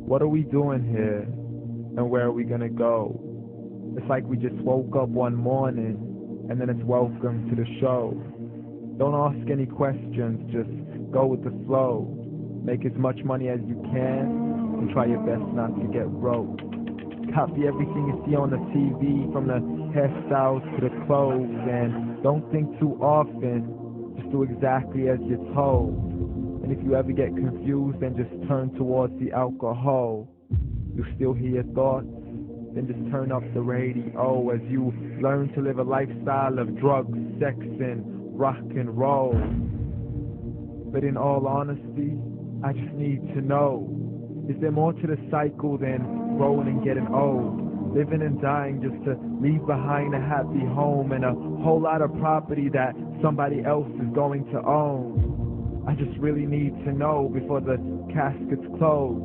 What are we doing here? And where are we gonna go? It's like we just woke up one morning and then it's welcome to the show. Don't ask any questions, just go with the flow. Make as much money as you can and try your best not to get broke. Copy everything you see on the TV, from the hairstyles to the clothes, and don't think too often, just do exactly as you're told. And if you ever get confused, then just turn towards the alcohol. You still hear your thoughts? Then just turn up the radio as you learn to live a lifestyle of drugs, sex, and rock and roll. But in all honesty, I just need to know, is there more to the cycle than growing and getting old? Living and dying just to leave behind a happy home and a whole lot of property that somebody else is going to own. I just really need to know before the casket's closed.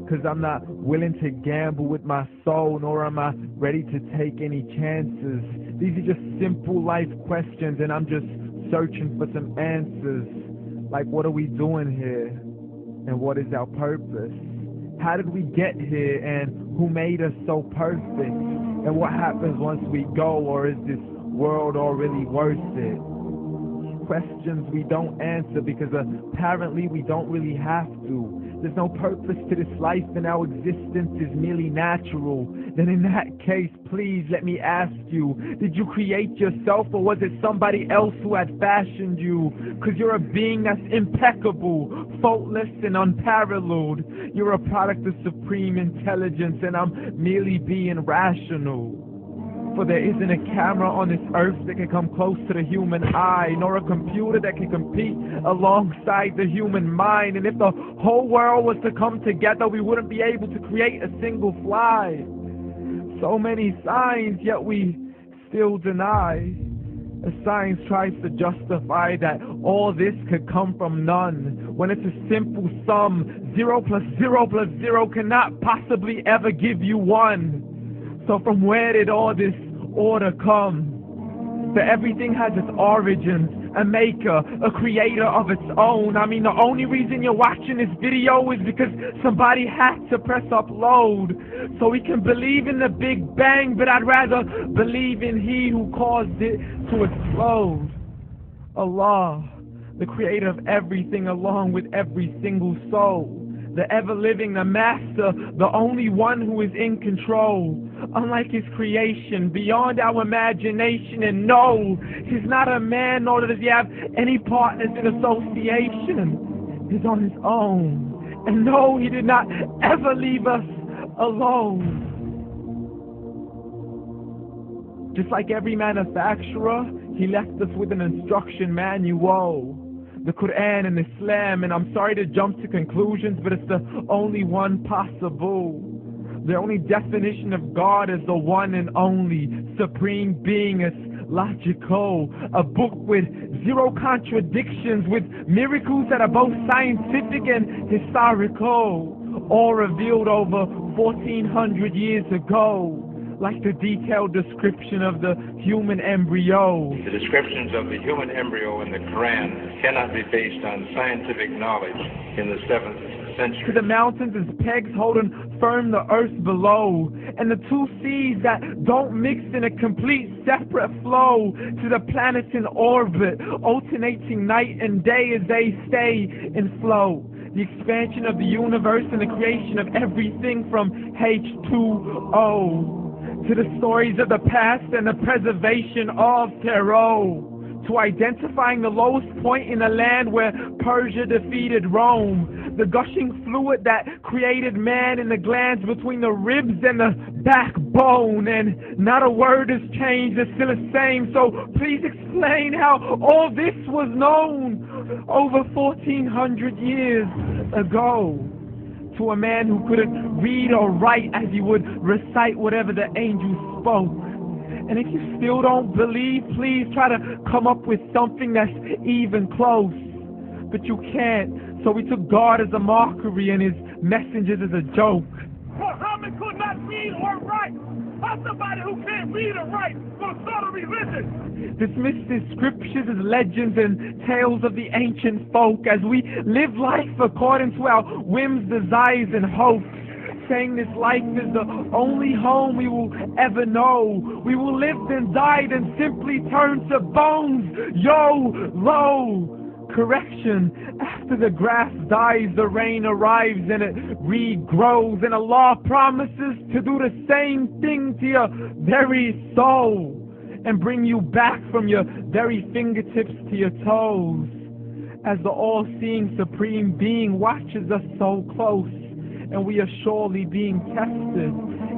Cause I'm not willing to gamble with my soul, nor am I ready to take any chances. These are just simple life questions and I'm just searching for some answers. Like, what are we doing here? And what is our purpose? How did we get here? And who made us so perfect? And what happens once we go? Or is this world all really worth it? Questions we don't answer because apparently we don't really have to. There's no purpose to this life and our existence is merely natural. Then in that case, please let me ask you, did you create yourself or was it somebody else who had fashioned you? Cause you're a being that's impeccable, faultless and unparalleled. You're a product of supreme intelligence and I'm merely being rational. For there isn't a camera on this earth that can come close to the human eye, nor a computer that can compete alongside the human mind. And if the whole world was to come together, we wouldn't be able to create a single fly. So many signs, yet we still deny. As science tries to justify that all this could come from none, when it's a simple sum, 0 plus 0 plus 0 cannot possibly ever give you 1. So from where did all this order come? For everything has its origins, a maker, a creator of its own. I mean, the only reason you're watching this video is because somebody had to press upload. So we can believe in the Big Bang, but I'd rather believe in He who caused it to explode. Allah, the creator of everything along with every single soul. The ever-living, the master, the only one who is in control. Unlike his creation, beyond our imagination. And no, he's not a man, nor does he have any partners in association. He's on his own. And no, he did not ever leave us alone. Just like every manufacturer, he left us with an instruction manual. The Quran and Islam, and I'm sorry to jump to conclusions, but it's the only one possible. The only definition of God is the one and only supreme being. It's logical, a book with 0 contradictions, with miracles that are both scientific and historical, all revealed over 1400 years ago. Like the detailed description of the human embryo. The descriptions of the human embryo in the Quran cannot be based on scientific knowledge in the 7th century. To the mountains as pegs holding firm the earth below, and the 2 seas that don't mix in a complete separate flow, to the planets in orbit, alternating night and day as they stay in flow. The expansion of the universe and the creation of everything from H2O. To the stories of the past and the preservation of Pharaoh, to identifying the lowest point in the land where Persia defeated Rome, the gushing fluid that created man in the glands between the ribs and the backbone, and not a word has changed, it's still the same. So please explain how all this was known over 1400 years ago. To a man who couldn't read or write, as he would recite whatever the angels spoke. And if you still don't believe, please try to come up with something that's even close. But you can't, so we took God as a mockery and his messengers as a joke. Muhammad could not read or write. How somebody who can't read or write will start a religion? Dismiss the scriptures as legends and tales of the ancient folk as we live life according to our whims, desires, and hopes. saying this life is the only home we will ever know. We will live and die and simply turn to bones. YOLO! Correction, after the grass dies, the rain arrives and it regrows, and Allah promises to do the same thing to your very soul and bring you back from your very fingertips to your toes, as the all-seeing supreme being watches us so close, and we are surely being tested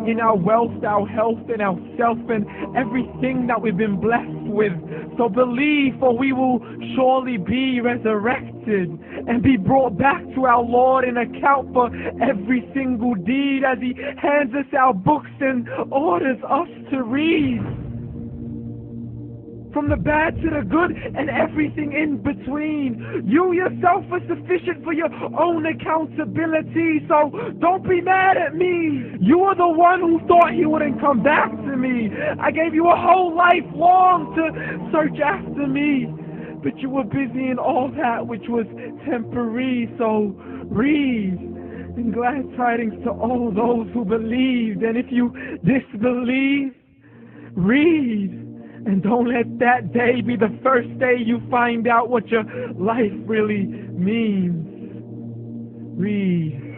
in our wealth, our health, and our self, and everything that we've been blessed with. So believe, for we will surely be resurrected and be brought back to our Lord and account for every single deed as He hands us our books and orders us to read. From the bad to the good and everything in between. You yourself are sufficient for your own accountability, so don't be mad at me. You are the one who thought He wouldn't come back to me. I gave you a whole life long to search after me, but you were busy in all that which was temporary, so read. And glad tidings to all those who believed, and if you disbelieve, read. And don't let that day be the first day you find out what your life really means. Read.